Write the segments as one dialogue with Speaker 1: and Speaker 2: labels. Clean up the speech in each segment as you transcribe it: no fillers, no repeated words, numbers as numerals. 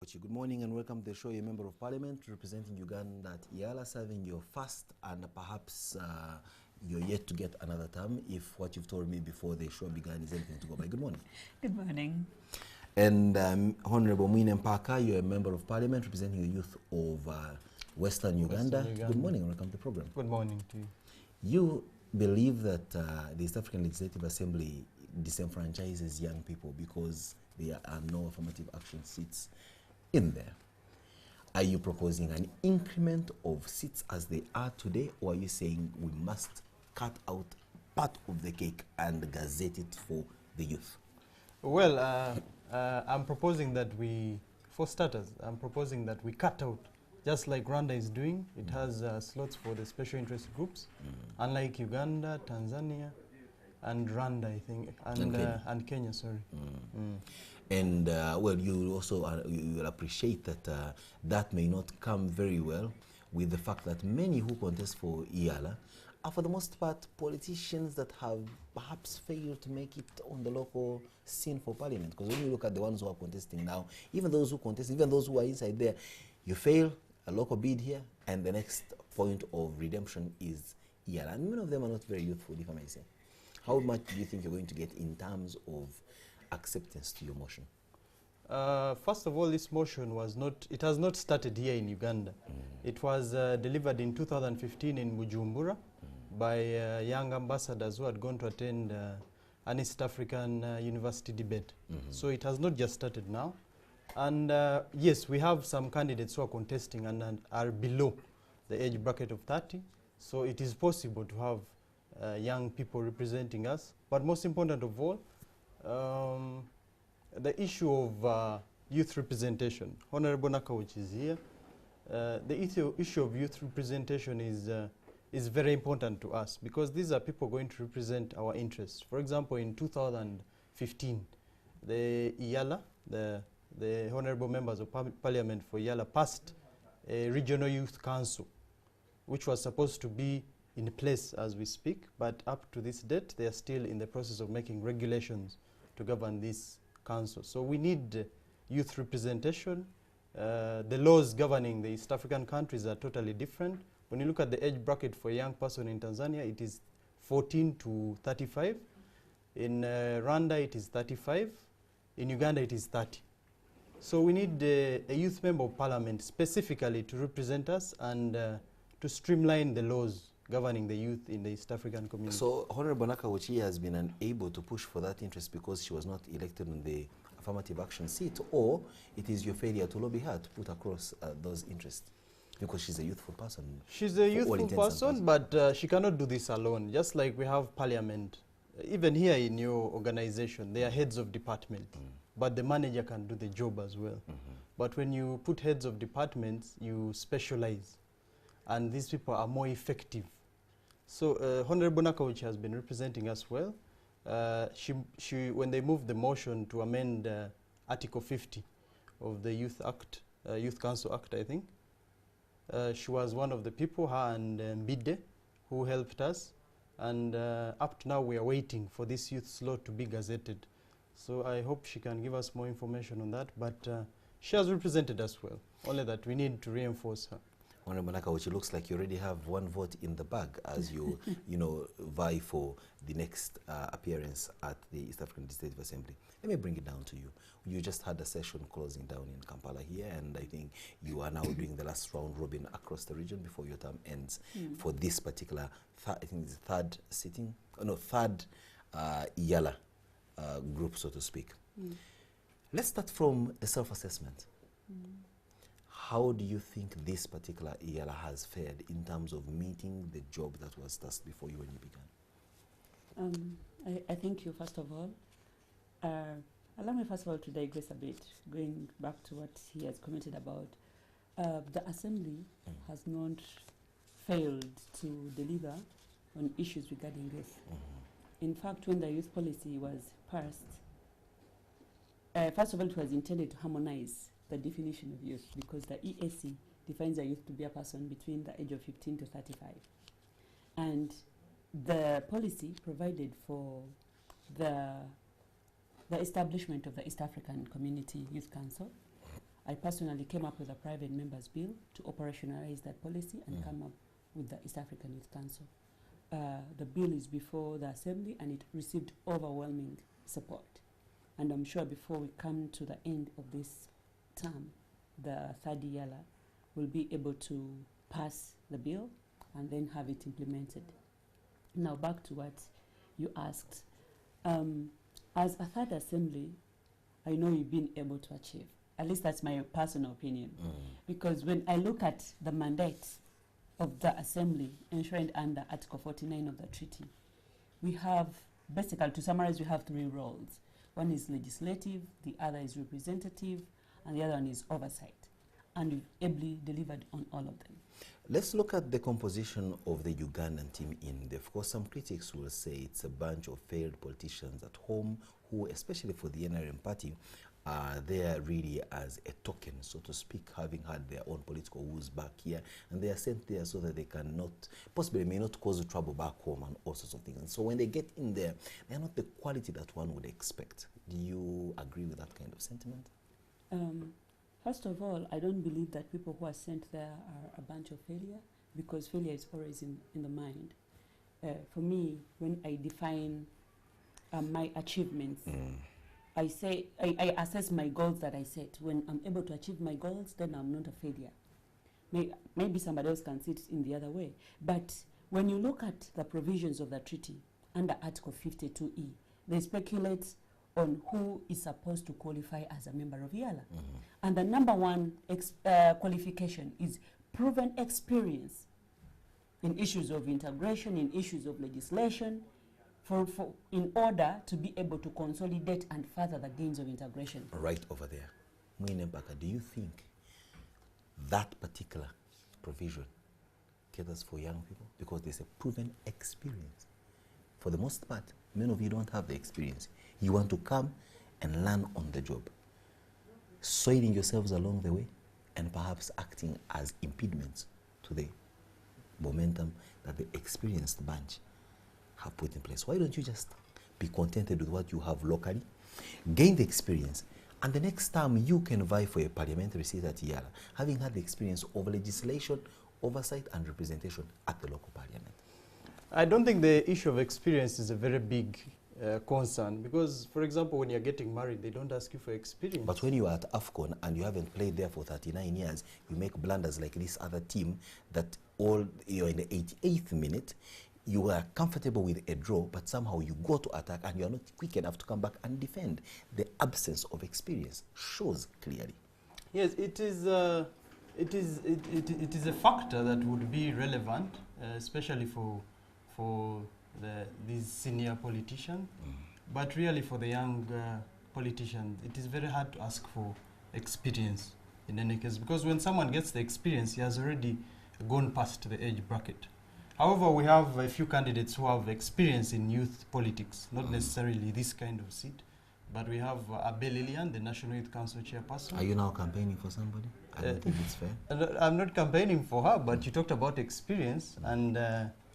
Speaker 1: Good morning and welcome to the show. You're a member of parliament representing Uganda at EALA, serving your first and perhaps you're yet to get another term if what you've told me before the show began is anything to go by. Good morning.
Speaker 2: Good morning.
Speaker 1: And Honorable Mwine Mpaka, you're a member of parliament representing the youth of Western Uganda. Good morning and welcome to the program.
Speaker 3: Good morning to you.
Speaker 1: You believe that the East African Legislative Assembly disenfranchises young people because there are no affirmative action seats in there. Are you proposing an increment of seats as they are today, or are you saying we must cut out part of the cake and gazette it for the youth?
Speaker 3: Well, I'm proposing that for starters, I'm proposing that we cut out, just like Rwanda is doing. It has slots for the special interest groups, unlike Uganda, Tanzania, and Rwanda, I think, and Kenya, sorry.
Speaker 1: And well, you also you will appreciate that that may not come very well with the fact that many who contest for EALA are for the most part politicians that have perhaps failed to make it on the local scene for parliament. Because when you look at the ones who are contesting now, even those who contest, even those who are inside there, you fail a local bid here and the next point of redemption is EALA. And many of them are not very youthful, if I may say. How much do you think you're going to get in terms of acceptance to your motion?
Speaker 3: First of all, this motion has not started here in Uganda. It was delivered in 2015 in Bujumbura by young ambassadors who had gone to attend an East African university debate. So it has not just started now. And yes, we have some candidates who are contesting and are below the age bracket of 30. So it is possible to have young people representing us. But most important of all, the issue of youth representation. Honorable Nakawich is here. The issue of youth representation is very important to us because these are people going to represent our interests. For example, in 2015, the EALA, the honorable members of parliament for EALA passed a regional youth council, which was supposed to be in place as we speak, but up to this date, they are still in the process of making regulations to govern this council. So we need youth representation. The laws governing the East African countries are totally different. When you look at the age bracket for a young person in Tanzania, it is 14 to 35. In Rwanda, it is 35. In Uganda, it is 30. So we need a youth member of parliament specifically to represent us and to streamline the laws governing the youth in the East African community. So
Speaker 1: Honorable Nakawuchi has been unable to push for that interest because she was not elected on the affirmative action seat, or it is your failure to lobby her to put across those interests because she's a youthful person?
Speaker 3: She's a youthful person, but she cannot do this alone. Just like we have parliament, even here in your organization, they are heads of department, but the manager can do the job as well. But when you put heads of departments, you specialize, and these people are more effective. So Honorable Nakawich has been representing us well. When they moved the motion to amend Article 50 of the Youth Act, Youth Council Act, I think, she was one of the people, her and Bide, who helped us. And up to now, we are waiting for this youth law to be gazetted. So I hope she can give us more information on that. But she has represented us well, only that we need to reinforce her.
Speaker 1: Honorable Nakawuchi, it looks like you already have one vote in the bag as you, vie for the next appearance at the East African Legislative Assembly. Let me bring it down to you. You just had a session closing down in Kampala here, and I think you are now doing the last round robin across the region before your term ends for this particular, I think it's third EALA group, so to speak. Let's start from a self-assessment. How do you think this particular EALA has fared in terms of meeting the job that was tasked before you when you began?
Speaker 2: I thank you, first of all. Allow me, first of all, to digress a bit, going back to what he has commented about. The Assembly has not failed to deliver on issues regarding youth. In fact, when the youth policy was passed, first of all, it was intended to harmonize the definition of youth, because the EAC defines a youth to be a person between the age of 15 to 35. And the policy provided for the establishment of the East African Community Youth Council, I personally came up with a private members bill to operationalize that policy and come up with the East African Youth Council. The bill is before the Assembly and it received overwhelming support. And I'm sure before we come to the end of this term, the third EALA will be able to pass the bill and then have it implemented. Now back to what you asked. As a third Assembly, I know you've been able to achieve. At least that's my personal opinion. Because when I look at the mandate of the Assembly enshrined under Article 49 of the treaty, we have, basically to summarize, we have three roles. One is legislative, the other is representative, and the other one is oversight. And we've ably delivered on all of them.
Speaker 1: Let's look at the composition of the Ugandan team in there. Of course, some critics will say it's a bunch of failed politicians at home who, especially for the NRM party, are there really as a token, so to speak, having had their own political woes back here, and they are sent there so that they cannot, possibly may not cause trouble back home and all sorts of things. And so when they get in there, they are not the quality that one would expect. Do you agree with that kind of sentiment?
Speaker 2: First of all, I don't believe that people who are sent there are a bunch of failure, because failure is always in the mind. For me, when I define my achievements, I say, I assess my goals that I set. When I'm able to achieve my goals, then I'm not a failure. Maybe somebody else can see it in the other way. But when you look at the provisions of the treaty under Article 52E, they speculate on who is supposed to qualify as a member of EALA. And the number one qualification is proven experience in issues of integration, in issues of legislation, in order to be able to consolidate and further the gains of integration.
Speaker 1: Right over there. Mwine Baka, do you think that particular provision caters for young people? Because there's a proven experience. For the most part, many of you don't have the experience. You want to come and learn on the job, soiling yourselves along the way, and perhaps acting as impediments to the momentum that the experienced bunch have put in place. Why don't you just be contented with what you have locally, gain the experience, and the next time you can vie for a parliamentary seat at EALA, having had the experience of legislation, oversight, and representation at the local parliament?
Speaker 3: I don't think the issue of experience is a very big concern, because, for example, when you're getting married, they don't ask you for experience.
Speaker 1: But when you are at AFCON and you haven't played there for 39 years, you make blunders like this other team that all, you're in the 88th minute, you are comfortable with a draw, but somehow you go to attack and you are not quick enough to come back and defend. The absence of experience shows clearly.
Speaker 3: Yes, it is a factor that would be relevant, especially for these senior politicians. But really for the young politicians, it is very hard to ask for experience in any case, because when someone gets the experience, he has already gone past the age bracket. However, we have a few candidates who have experience in youth politics, not necessarily this kind of seat, but we have Abel Lilian, the National Youth Council chairperson.
Speaker 1: Are you now campaigning for somebody? I don't think it's fair.
Speaker 3: I'm not campaigning for her, but you talked about experience, and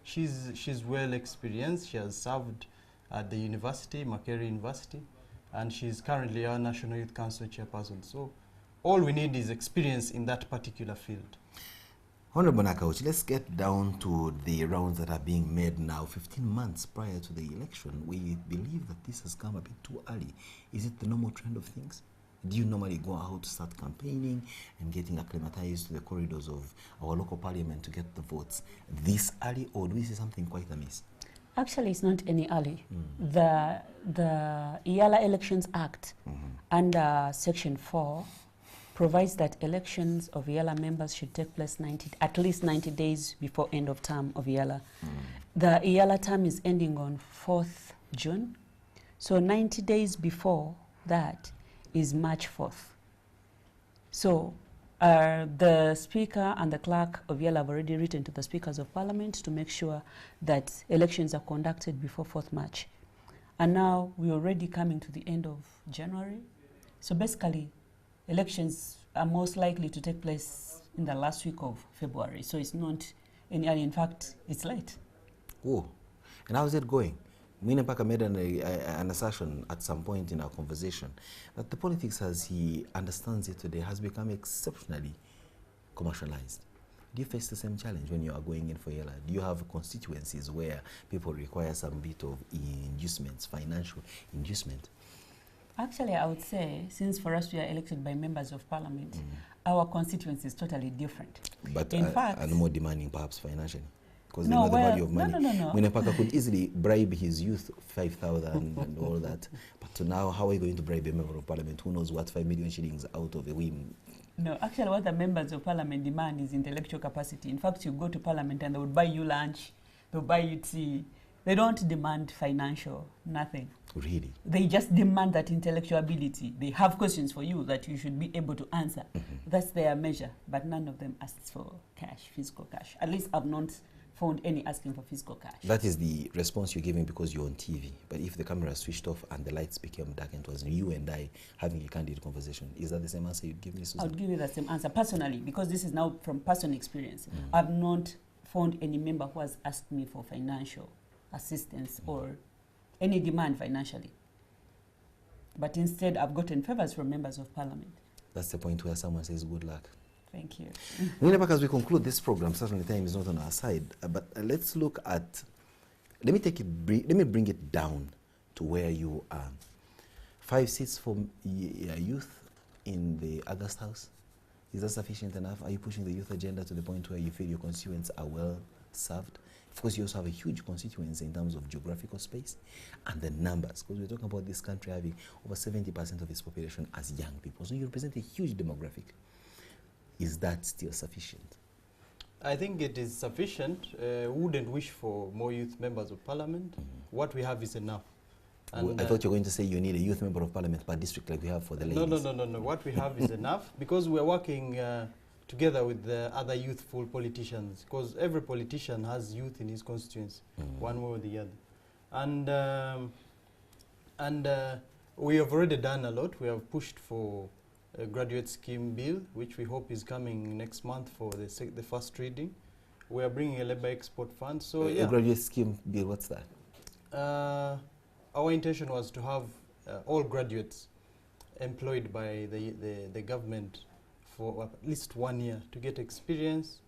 Speaker 3: she's well experienced. She has served at the university, Makerere University, and she's currently our National Youth Council chairperson. So all we need is experience in that particular field.
Speaker 1: Honorable Nakauchi, let's get down to the rounds that are being made now, 15 months prior to the election. We believe that this has come a bit too early. Is it the normal trend of things? Do you normally go out to start campaigning and getting acclimatized to the corridors of our local parliament to get the votes this early, or do we see something quite amiss?
Speaker 2: Actually, it's not any early. The EALA Elections Act under Section 4 provides that elections of EALA members should take place at least 90 days before end of term of EALA. The EALA term is ending on 4th June. So 90 days before that is March 4th. So the Speaker and the Clerk of EALA have already written to the Speakers of Parliament to make sure that elections are conducted before 4th March. And now we're already coming to the end of January. So basically, elections are most likely to take place in the last week of February. So it's not any early. In fact, it's late.
Speaker 1: Oh, and how's it going? Mwinepaka made an assertion at some point in our conversation that the politics as he understands it today has become exceptionally commercialized. Do you face the same challenge when you are going in for EALA? Do you have constituencies where people require some bit of inducements, financial inducement?
Speaker 2: Actually, I would say, since for us we are elected by members of parliament, our constituency is totally different.
Speaker 1: But
Speaker 2: in fact,
Speaker 1: and more demanding perhaps financially. Because
Speaker 2: no,
Speaker 1: they know the value of money.
Speaker 2: No.
Speaker 1: Mwinepaka could easily bribe his youth 5,000 and all that. But to now, how are you going to bribe a member of parliament who knows what 5 million shillings out of a whim?
Speaker 2: No, actually what the members of parliament demand is intellectual capacity. In fact, you go to parliament and they would buy you lunch, they'll buy you tea. They don't demand financial, nothing.
Speaker 1: Really?
Speaker 2: They just demand that intellectual ability. They have questions for you that you should be able to answer. That's their measure, but none of them asks for cash, physical cash. At least I've not found any asking for physical cash.
Speaker 1: That is the response you're giving because you're on TV. But if the camera switched off and the lights became dark and it was you and I having a candid conversation, is that the same answer you'd give me, Susan?
Speaker 2: I would give you the same answer personally, because this is now from personal experience. I've not found any member who has asked me for financial assistance or any demand financially. But instead, I've gotten favors from members of parliament.
Speaker 1: That's the point where someone says good luck.
Speaker 2: Thank you.
Speaker 1: As we conclude this program, certainly time is not on our side, but let's look at, let me bring it down to where you are. 5 seats for youth in the August House. Is that sufficient enough? Are you pushing the youth agenda to the point where you feel your constituents are well served? Of course, you also have a huge constituency in terms of geographical space and the numbers, because we're talking about this country having over 70% of its population as young people. So you represent a huge demographic. Is that still sufficient?
Speaker 3: I think it is sufficient. Wouldn't wish for more youth members of parliament. What we have is enough. And
Speaker 1: I thought you were going to say you need a youth member of parliament per district like we have for the ladies.
Speaker 3: No. What we have is enough, because we're working together with the other youthful politicians, because every politician has youth in his constituency, one way or the other. And we have already done a lot. We have pushed for a graduate scheme bill, which we hope is coming next month for the first reading. We are bringing a labor export fund. So
Speaker 1: a graduate scheme bill, what's that?
Speaker 3: Our intention was to have all graduates employed by the government for at least 1 year to get experience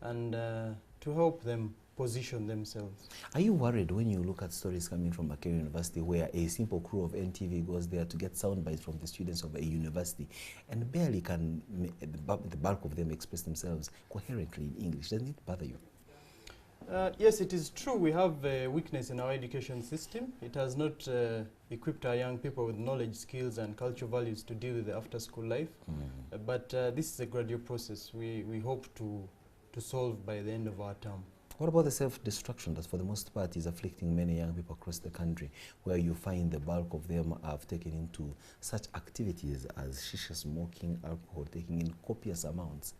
Speaker 3: and to help them position themselves. Are
Speaker 1: you worried when you look at stories coming from Makerere University where a simple crew of NTV goes there to get sound bites from the students of a university and barely can the bulk of them express themselves coherently in English? Doesn't it bother you?
Speaker 3: Yes, it is true. We have a weakness in our education system. It has not equipped our young people with knowledge, skills and cultural values to deal with the after-school life. But this is a gradual process we hope to solve by the end of our term.
Speaker 1: What about the self-destruction that for the most part is afflicting many young people across the country, where you find the bulk of them have taken into such activities as shisha smoking, alcohol, taking in copious amounts?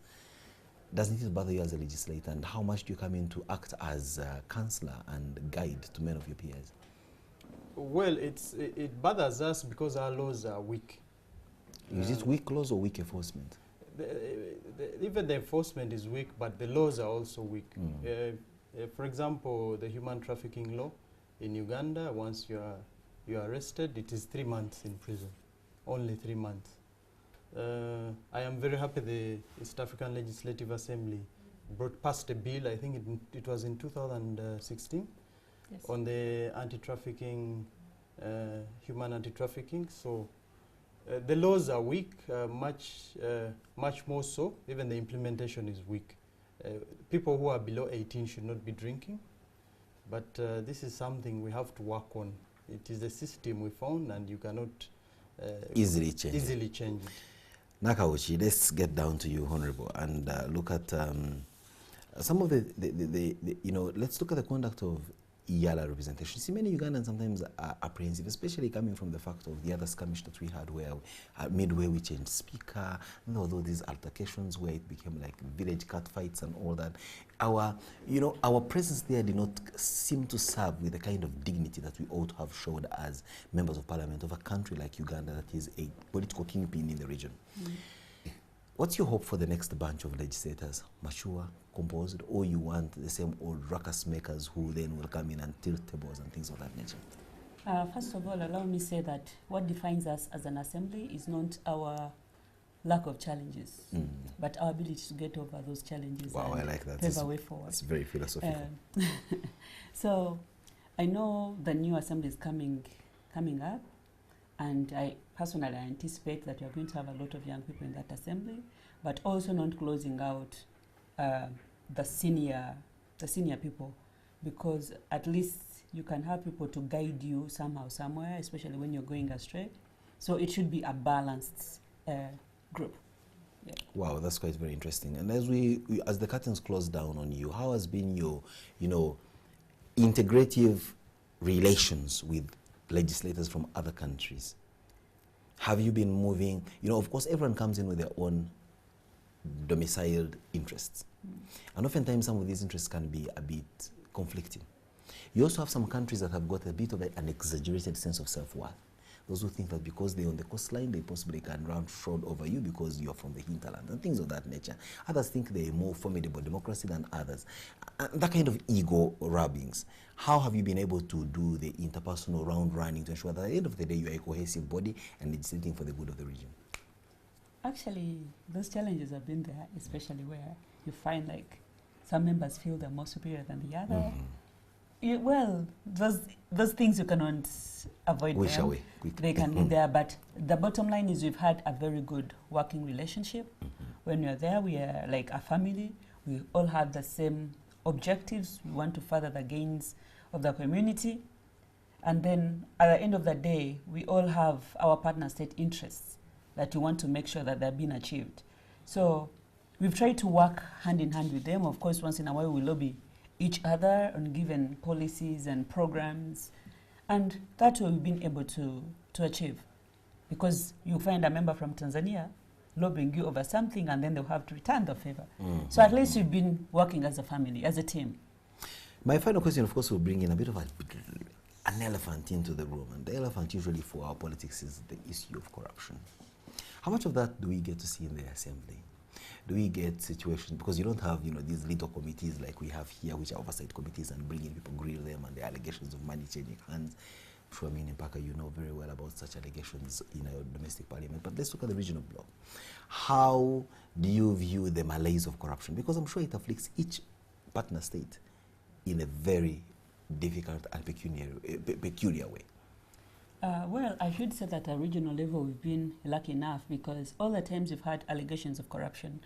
Speaker 1: Doesn't it bother you as a legislator, and how much do you come in to act as a counselor and guide to many of your peers?
Speaker 3: Well, it bothers us because our laws are weak.
Speaker 1: Is it weak laws or weak enforcement?
Speaker 3: Even the enforcement is weak, but the laws are also weak. For example, the human trafficking law in Uganda, once you are arrested, it is 3 months in prison, only 3 months. I am very happy the East African Legislative Assembly passed a bill, I think it was in 2016, yes, on the anti-trafficking, human anti-trafficking. So the laws are weak, much more so. Even the implementation is weak. People who are below 18 should not be drinking, but this is something we have to work on. It is a system we found, and you cannot
Speaker 1: easily change
Speaker 3: it.
Speaker 1: Nakauchi, let's get down to you, Honorable, and look at some of the let's look at the conduct of EALA representation. See, many Ugandans sometimes are apprehensive, especially coming from the fact of the other skirmish that we had where midway we changed speaker, and although these altercations where it became like village cat fights and all that. Our presence there did not seem to serve with the kind of dignity that we ought to have showed as members of parliament of a country like Uganda that is a political kingpin in the region. What's your hope for the next bunch of legislators? Mature, composed, or you want the same old ruckus makers who then will come in and tilt tables and things of that nature?
Speaker 2: First of all, allow me to say that what defines us as an assembly is not our lack of challenges, but our ability to get over those challenges.
Speaker 1: Wow,
Speaker 2: and
Speaker 1: I like that.
Speaker 2: pave a way forward.
Speaker 1: It's very philosophical.
Speaker 2: So I know the new assembly is coming up, and I personally anticipate that we are going to have a lot of young people in that assembly, but also not closing out the senior people, because at least you can have people to guide you somehow, somewhere, especially when you're going astray. So it should be a balanced group. Yeah.
Speaker 1: Wow, that's quite very interesting. And as the curtains close down on you, how has been your, integrative relations with legislators from other countries? Have you been moving? Of course, everyone comes in with their own domiciled interests. And oftentimes some of these interests can be a bit conflicting. You also have some countries that have got a bit of an exaggerated sense of self-worth. Those who think that because they're on the coastline, they possibly can run fraud over you because you're from the hinterland and things of that nature. Others think they're more formidable democracy than others. And that kind of ego rubbings. How have you been able to do the interpersonal round running to ensure that at the end of the day you are a cohesive body and legislating for the good of the region?
Speaker 2: Actually, those challenges have been there, especially where you find like some members feel they're more superior than the other. Well, those things you cannot avoid.
Speaker 1: Wish away quickly.
Speaker 2: They can be there, but the bottom line is we've had a very good working relationship. When we are there, we are like a family. We all have the same objectives. We want to further the gains of the community. And then at the end of the day, we all have our partner state interests that we want to make sure that they're being achieved. So we've tried to work hand in hand with them. Of course, once in a while we lobby each other on given policies and programs, and that's what we've been able to achieve. Because you find a member from Tanzania lobbying you over something, and then they'll have to return the favor. So at least we've been working as a family, as a team.
Speaker 1: My final question, of course, will bring in a bit of an elephant into the room, and the elephant usually for our politics is the issue of corruption. How much of that do we get to see in the assembly? Do we get situations, because you don't have, these little committees like we have here, which are oversight committees, and bring in people, grill them, and the allegations of money changing hands. I'm sure, Mpaka, you know very well about such allegations in our domestic parliament. But let's look at the regional bloc. How do you view the malaise of corruption? Because I'm sure it afflicts each partner state in a very difficult and peculiar way.
Speaker 2: Well, I should say that at regional level we've been lucky enough, because all the times we've had allegations of corruption,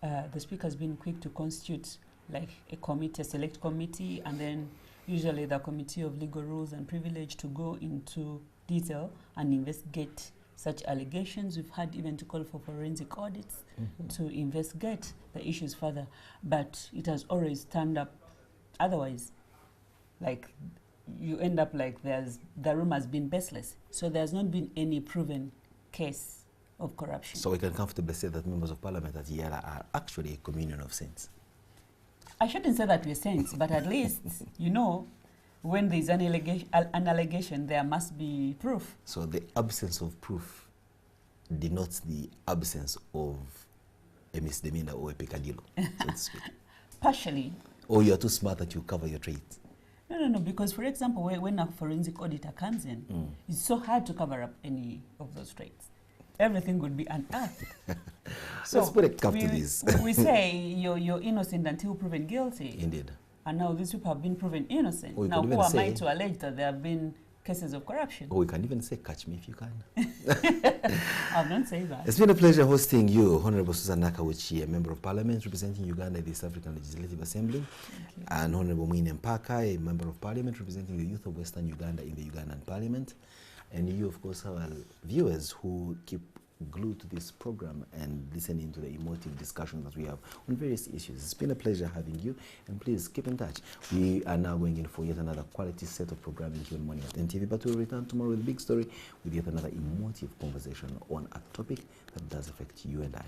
Speaker 2: the speaker's been quick to constitute like a committee, a select committee, and then usually the Committee of Legal Rules and Privilege to go into detail and investigate such allegations. We've had even to call for forensic audits to investigate the issues further, but it has always turned up otherwise. Like, you end up like the room has been baseless. So there's not been any proven case of corruption.
Speaker 1: So we can comfortably say that members of parliament at EALA are actually a communion of saints.
Speaker 2: I shouldn't say that we're saints, but at least, when there's an allegation, there must be proof.
Speaker 1: So the absence of proof denotes the absence of a misdemeanor or a peccadillo, so to speak.
Speaker 2: Partially.
Speaker 1: Or you're too smart that you cover your trades.
Speaker 2: No, because for example, when a forensic auditor comes in, it's so hard to cover up any of those traits. Everything would be unearthed. So
Speaker 1: let's put a cap to this.
Speaker 2: We say you're innocent until proven guilty.
Speaker 1: Indeed.
Speaker 2: And now these people have been proven innocent.
Speaker 1: Or
Speaker 2: now who am I to allege that there have been cases of corruption?
Speaker 1: Or we can even say, catch me if you can.
Speaker 2: I'll not say that.
Speaker 1: It's been a pleasure hosting you, Honorable Susan Nakawuchi, a Member of Parliament representing Uganda in the East African Legislative Assembly, and Honorable Mwine Mpaka, a Member of Parliament representing the youth of Western Uganda in the Ugandan Parliament. And you, of course, our viewers who keep glued to this program and listening to the emotive discussion that we have on various issues. It's been a pleasure having you, and please keep in touch. We are now going in for yet another quality set of programming here on Morning at NTV, but we'll return tomorrow with a big story with yet another emotive conversation on a topic that does affect you and I.